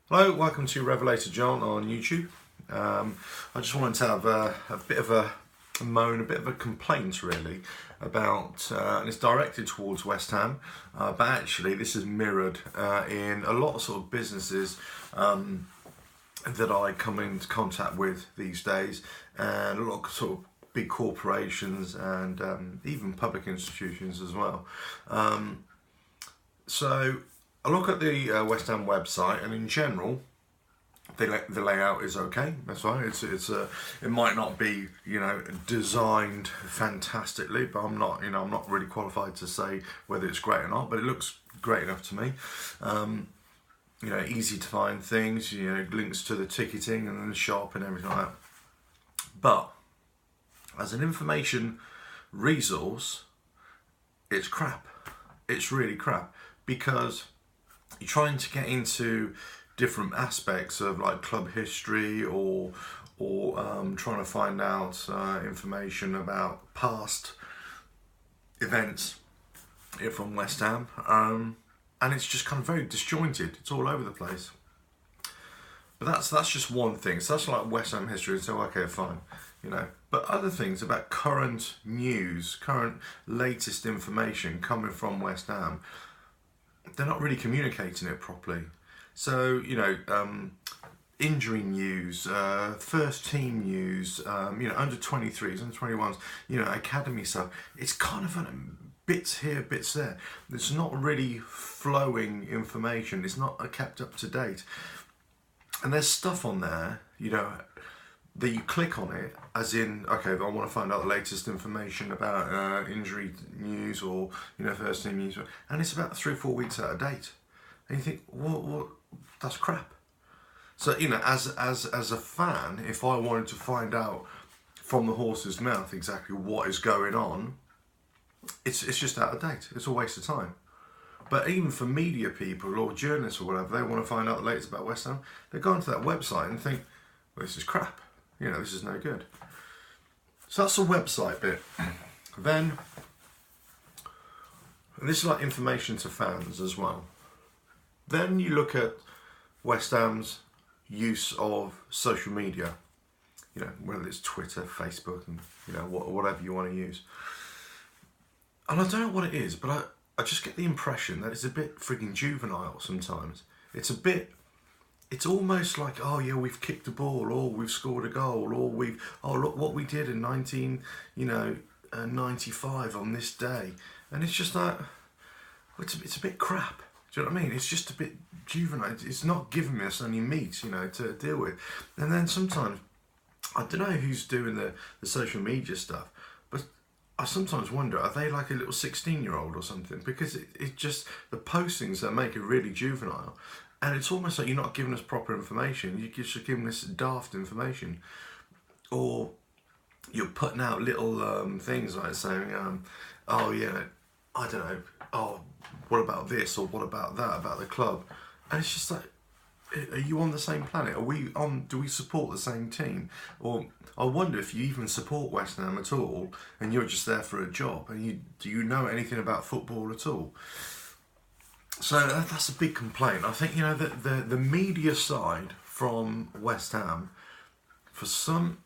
Hello, welcome to Revelator John on YouTube. I just wanted to have a bit of a moan, a bit of a complaint really about, and it's directed towards West Ham, but actually this is mirrored in a lot of sort of businesses that I come into contact with these days, and a lot of sort of big corporations and even public institutions as well. So I look at the West Ham website, and in general, the layout is okay. That's fine. It might not be designed fantastically, but I'm not really qualified to say whether it's great or not. But it looks great enough to me. Easy to find things. Links to the ticketing and the shop and everything like that. But as an information resource, it's crap. It's really crap because you're trying to get into different aspects of like club history or trying to find out information about past events from West Ham, and it's just kind of very disjointed. It's all over the place. But that's just one thing. So that's like West Ham history. So okay, fine, But other things about current news, current latest information coming from West Ham, they're not really communicating it properly. So, injury news, first team news, under 23s, under 21s, academy stuff. It's kind of bits here, bits there. It's not really flowing information. It's not kept up to date. And there's stuff on there, that you click on it as in, okay, I want to find out the latest information about injury news or first team news, and it's about 3 or 4 weeks out of date, and you think, what? That's crap. So as a fan, if I wanted to find out from the horse's mouth exactly what is going on, it's just out of date. It's a waste of time. But even for media people or journalists or whatever, they want to find out the latest about West Ham, they go onto that website and think, well, this is crap. This is no good. So that's the website bit. Then, and this is like information to fans as well. Then you look at West Ham's use of social media, whether it's Twitter, Facebook, and whatever you want to use. And I don't know what it is, but I just get the impression that it's a bit frigging juvenile sometimes. It's almost like, oh yeah, we've kicked a ball, or we've scored a goal, or look what we did in 1995 on this day, and it's just like, it's a bit crap. Do you know what I mean? It's just a bit juvenile. It's not giving us any meat, to deal with. And then sometimes, I don't know who's doing the social media stuff, but I sometimes wonder, are they like a little 16-year-old or something? Because it just, the postings that make it really juvenile. And it's almost like you're not giving us proper information. You're just giving us daft information. Or you're putting out little things like saying, oh yeah, I don't know, oh, what about this or what about that, about the club? And it's just like, are you on the same planet? Do we support the same team? Or I wonder if you even support West Ham at all and you're just there for a job, and do you know anything about football at all? So that's a big complaint. I think the media side from West Ham, for some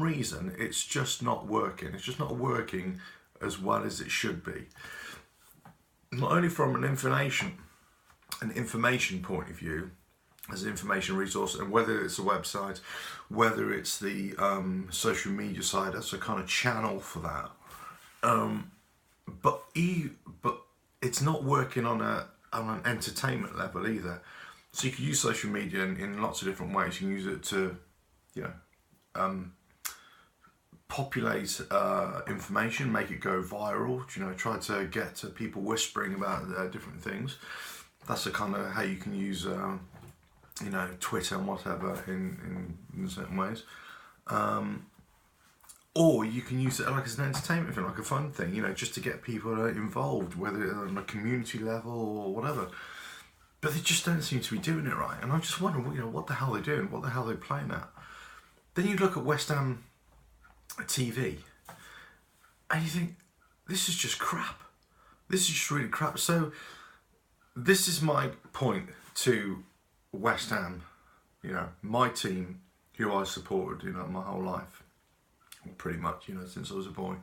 reason, it's just not working. It's just not working as well as it should be. Not only from an information point of view, as an information resource, and whether it's a website, whether it's the social media side as a kind of channel for that. But it's not working on an entertainment level either. So you can use social media in lots of different ways. You can use it to, populate information, make it go viral. Try to get to people whispering about different things. That's the kind of how you can use, Twitter and whatever in certain ways. Or you can use it like as an entertainment thing, like a fun thing, just to get people involved, whether it's on a community level or whatever. But they just don't seem to be doing it right. And I just wonder, what the hell they're doing, what the hell they're playing at. Then you look at West Ham TV, and you think, this is just crap. This is just really crap. So this is my point to West Ham, you know, my team, who I supported, you know, my whole life, pretty much, you know, since I was a boy.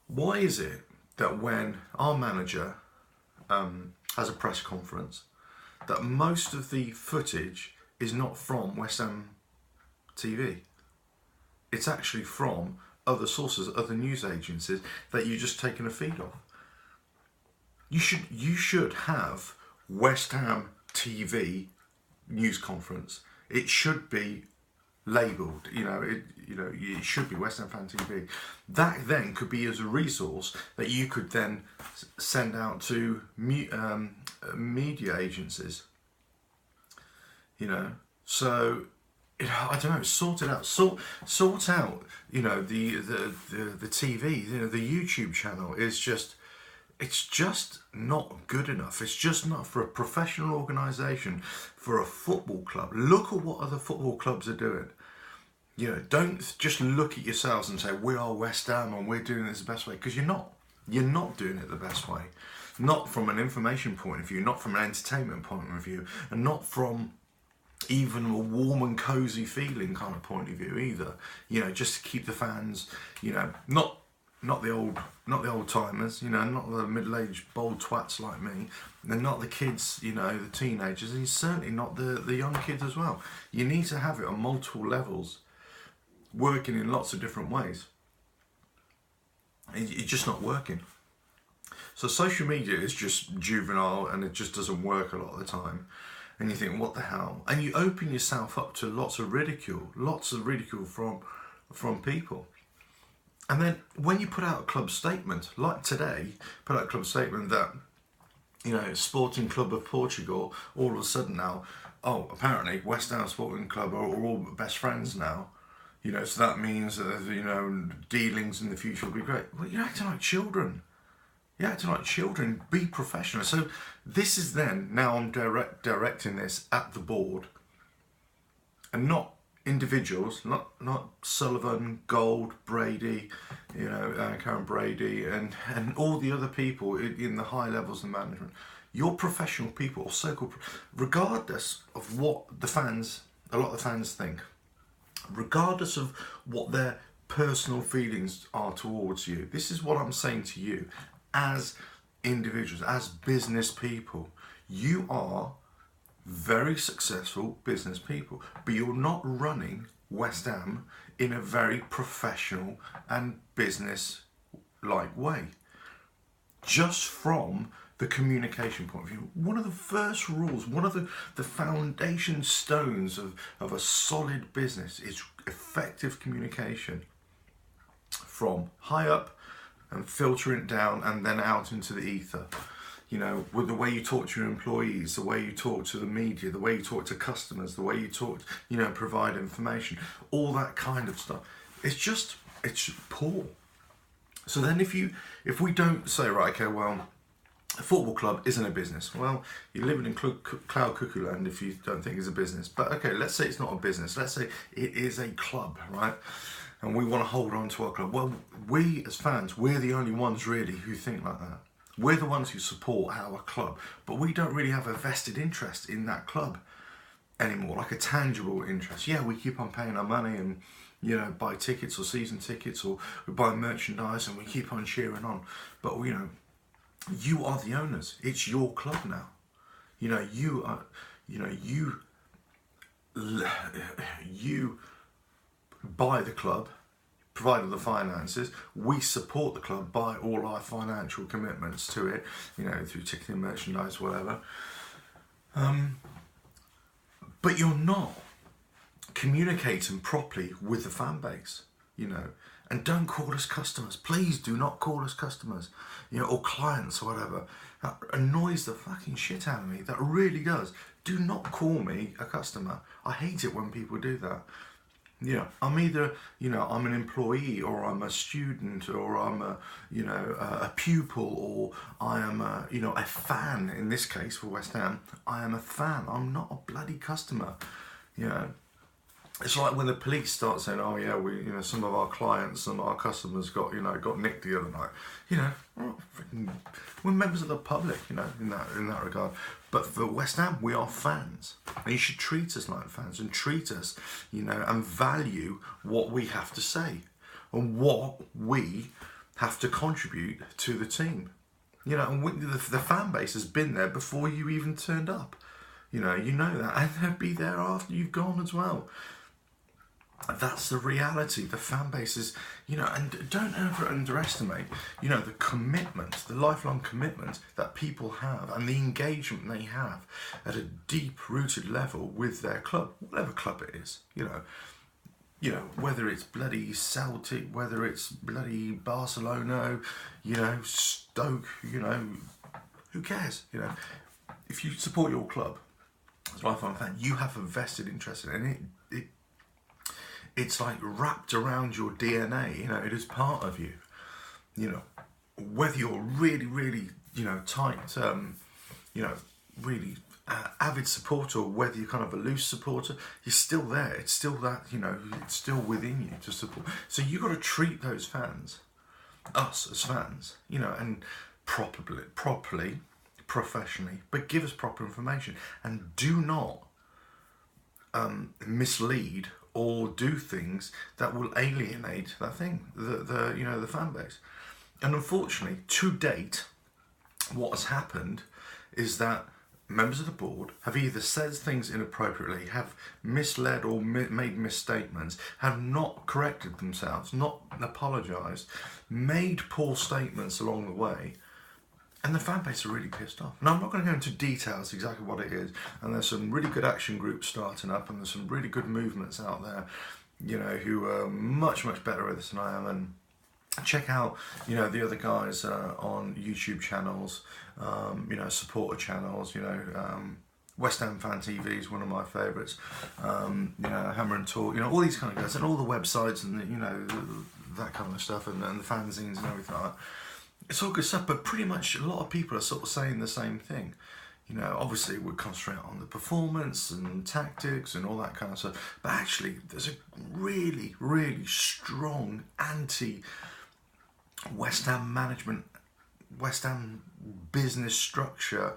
Why is it that when our manager has a press conference, that most of the footage is not from West Ham TV? It's actually from other sources, other news agencies that you're just taking a feed off. You should have West Ham TV news conference. It should be labelled, it should be West Ham Fan TV. That then could be as a resource that you could then send out to media agencies. You know, so I don't know, sort it out. Sort out. You know, the TV. You know, the YouTube channel is just. It's just not good enough. It's just not for a professional organisation, for a football club. Look at what other football clubs are doing. You know, don't just look at yourselves and say, we are West Ham and we're doing this the best way, because you're not. You're not doing it the best way. Not from an information point of view, not from an entertainment point of view, and not from even a warm and cosy feeling kind of point of view either. You know, just to keep the fans, you know, not the old timers, you know, not the middle-aged bold twats like me, and not the kids, you know, the teenagers, and certainly not the young kids as well. You need to have it on multiple levels, working in lots of different ways. It's just not working. So social media is just juvenile, and it just doesn't work a lot of the time. And you think, what the hell? And you open yourself up to lots of ridicule from people. And then when you put out a club statement, like today, put out a club statement that, you know, Sporting Club of Portugal, all of a sudden now, oh, apparently West Ham Sporting Club are all best friends now. You know, so that means that, you know, dealings in the future will be great. Well, you're acting like children. You're acting like children. Be professional. So this is then, now I'm directing this at the board, and not individuals, not Sullivan, Gold, Brady, you know, Karen Brady, and all the other people in the high levels of management. You're professional people, or so-called, regardless of what a lot of the fans think, regardless of what their personal feelings are towards you. This is what I'm saying to you, as individuals, as business people. You are very successful business people, but you're not running West Ham in a very professional and business-like way. Just from the communication point of view, one of the first rules, one of the foundation stones of a solid business is effective communication, from high up and filtering down and then out into the ether. You know, with the way you talk to your employees, the way you talk to the media, the way you talk to customers, the way you talk, you know, provide information, all that kind of stuff. It's poor. So then if we don't say, right, okay, well, a football club isn't a business. Well, you're living in cloud cuckoo land if you don't think it's a business. But okay, let's say it's not a business. Let's say it is a club, right? And we want to hold on to our club. Well, we as fans, we're the only ones really who think like that. We're the ones who support our club, but we don't really have a vested interest in that club anymore, like a tangible interest. Yeah, we keep on paying our money and, you know, buy tickets or season tickets, or we buy merchandise and we keep on cheering on. But, you know, you are the owners. It's your club now. You know, you buy the club, provided the finances. We support the club by all our financial commitments to it, you know, through ticketing, merchandise, whatever. But you're not communicating properly with the fan base, you know. And don't call us customers. Please do not call us customers, you know, or clients or whatever. That annoys the fucking shit out of me. That really does. Do not call me a customer. I hate it when people do that. Yeah, I'm either, you know, I'm an employee, or I'm a student, or I'm a, you know, a pupil, or I am a, you know, a fan. In this case for West Ham, I am a fan. I'm not a bloody customer, you know. It's like when the police start saying, "Oh yeah, some of our clients and our customers got nicked the other night." We're members of the public, in that regard. But for West Ham, we are fans, and you should treat us like fans and treat us, and value what we have to say and what we have to contribute to the team. And the fan base has been there before you even turned up. You know that, and they'll be there after you've gone as well. That's the reality. The fan base is, and don't ever underestimate, the commitment, the lifelong commitment that people have and the engagement they have at a deep-rooted level with their club, whatever club it is, whether it's bloody Celtic, whether it's bloody Barcelona, Stoke, who cares, if you support your club as a lifelong fan, you have a vested interest in it, and it's like wrapped around your DNA, it is part of you. Whether you're really, really, tight, really avid supporter, or whether you're kind of a loose supporter, you're still there. It's still that, it's still within you to support. So you've got to treat those fans, us as fans, and properly, professionally, but give us proper information, and do not mislead or do things that will alienate that thing, the fan base. And unfortunately, to date, what has happened is that members of the board have either said things inappropriately, have misled or made misstatements, have not corrected themselves, not apologised, made poor statements along the way, and the fan base are really pissed off. Now, I'm not going to go into details exactly what it is, and there's some really good action groups starting up, and there's some really good movements out there, who are much, much better at this than I am. And check out, the other guys on YouTube channels, supporter channels, West Ham Fan TV is one of my favourites, Hammer and Talk, all these kind of guys, and all the websites and, that kind of stuff, and the fanzines and everything like that. It's all good stuff, but pretty much a lot of people are sort of saying the same thing. Obviously we concentrate on the performance and tactics and all that kind of stuff, but actually there's a really, really strong anti-West Ham management, West Ham business structure,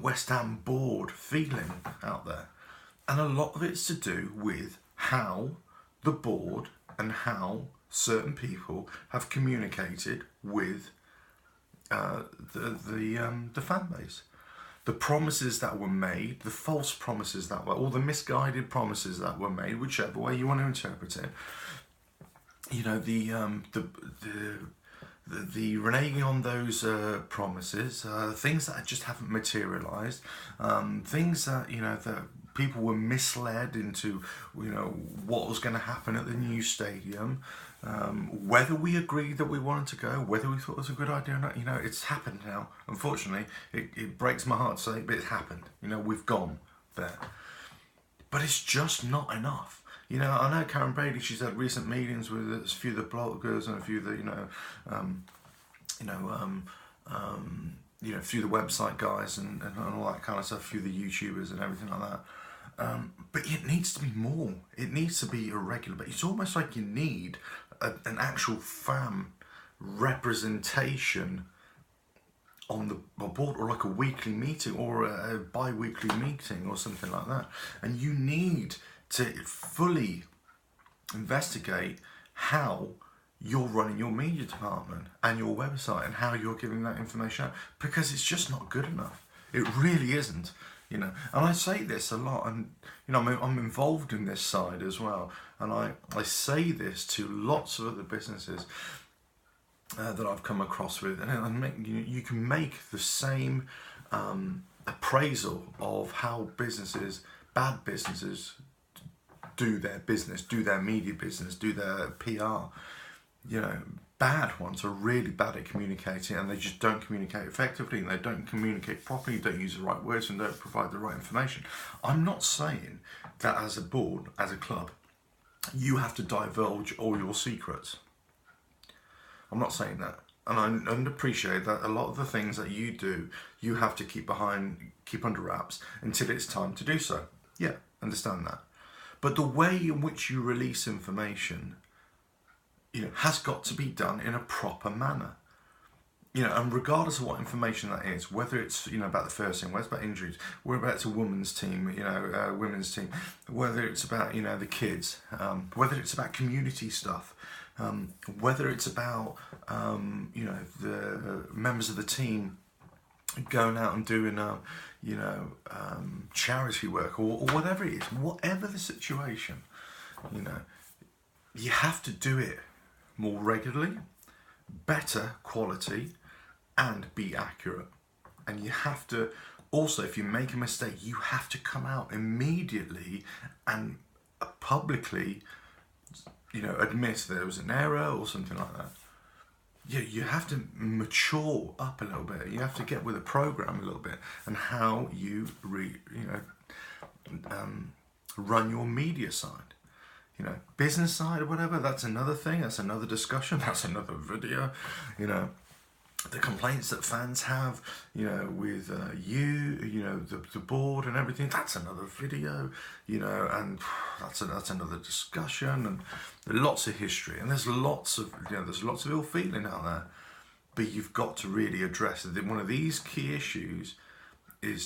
West Ham board feeling out there. And a lot of it's to do with how the board and how certain people have communicated with the fan base. The promises that were made, the false promises that were, or the misguided promises that were made, whichever way you want to interpret it. The reneging on those promises, things that just haven't materialised, things that that people were misled into, what was going to happen at the new stadium, whether we agreed that we wanted to go, whether we thought it was a good idea or not. It's happened now. Unfortunately, it breaks my heart to say, but it happened. We've gone there, but it's just not enough. I know Karen Brady, she's had recent meetings with a few of the bloggers and a few of the, a few of the website guys and all that kind of stuff, a few of the YouTubers and everything like that. But it needs to be more. It needs to be irregular. But it's almost like you need an actual fan representation on the board, or like a weekly meeting or a bi-weekly meeting or something like that. And you need to fully investigate how you're running your media department and your website and how you're giving that information out, because it's just not good enough. It really isn't, And I say this a lot, and I'm involved in this side as well, and I say this to lots of other businesses that I've come across with, and you can make the same appraisal of how bad businesses do their business, do their media business, do their PR. Bad ones are really bad at communicating, and they just don't communicate effectively, and they don't communicate properly, don't use the right words, and don't provide the right information. I'm not saying that as a board, as a club, you have to divulge all your secrets. I'm not saying that. And I appreciate that a lot of the things that you do, you have to keep under wraps until it's time to do so. Yeah, understand that. But the way in which you release information, has got to be done in a proper manner. And regardless of what information that is, whether it's, about the first team, whether it's about injuries, whether it's a women's team, women's team, whether it's about, the kids, whether it's about community stuff, whether it's about, the members of the team going out and doing, charity work or whatever it is, whatever the situation, you have to do it more regularly, better quality, and be accurate. And you have to also, if you make a mistake, you have to come out immediately and publicly, admit there was an error or something like that. You have to mature up a little bit. You have to get with the program a little bit and how you run your media side. Business side or whatever, that's another thing, that's another discussion, that's another video. The complaints that fans have, with the board and everything, that's another video, and that's another discussion, and lots of history, and there's lots of ill feeling out there, but you've got to really address it. One of these key issues is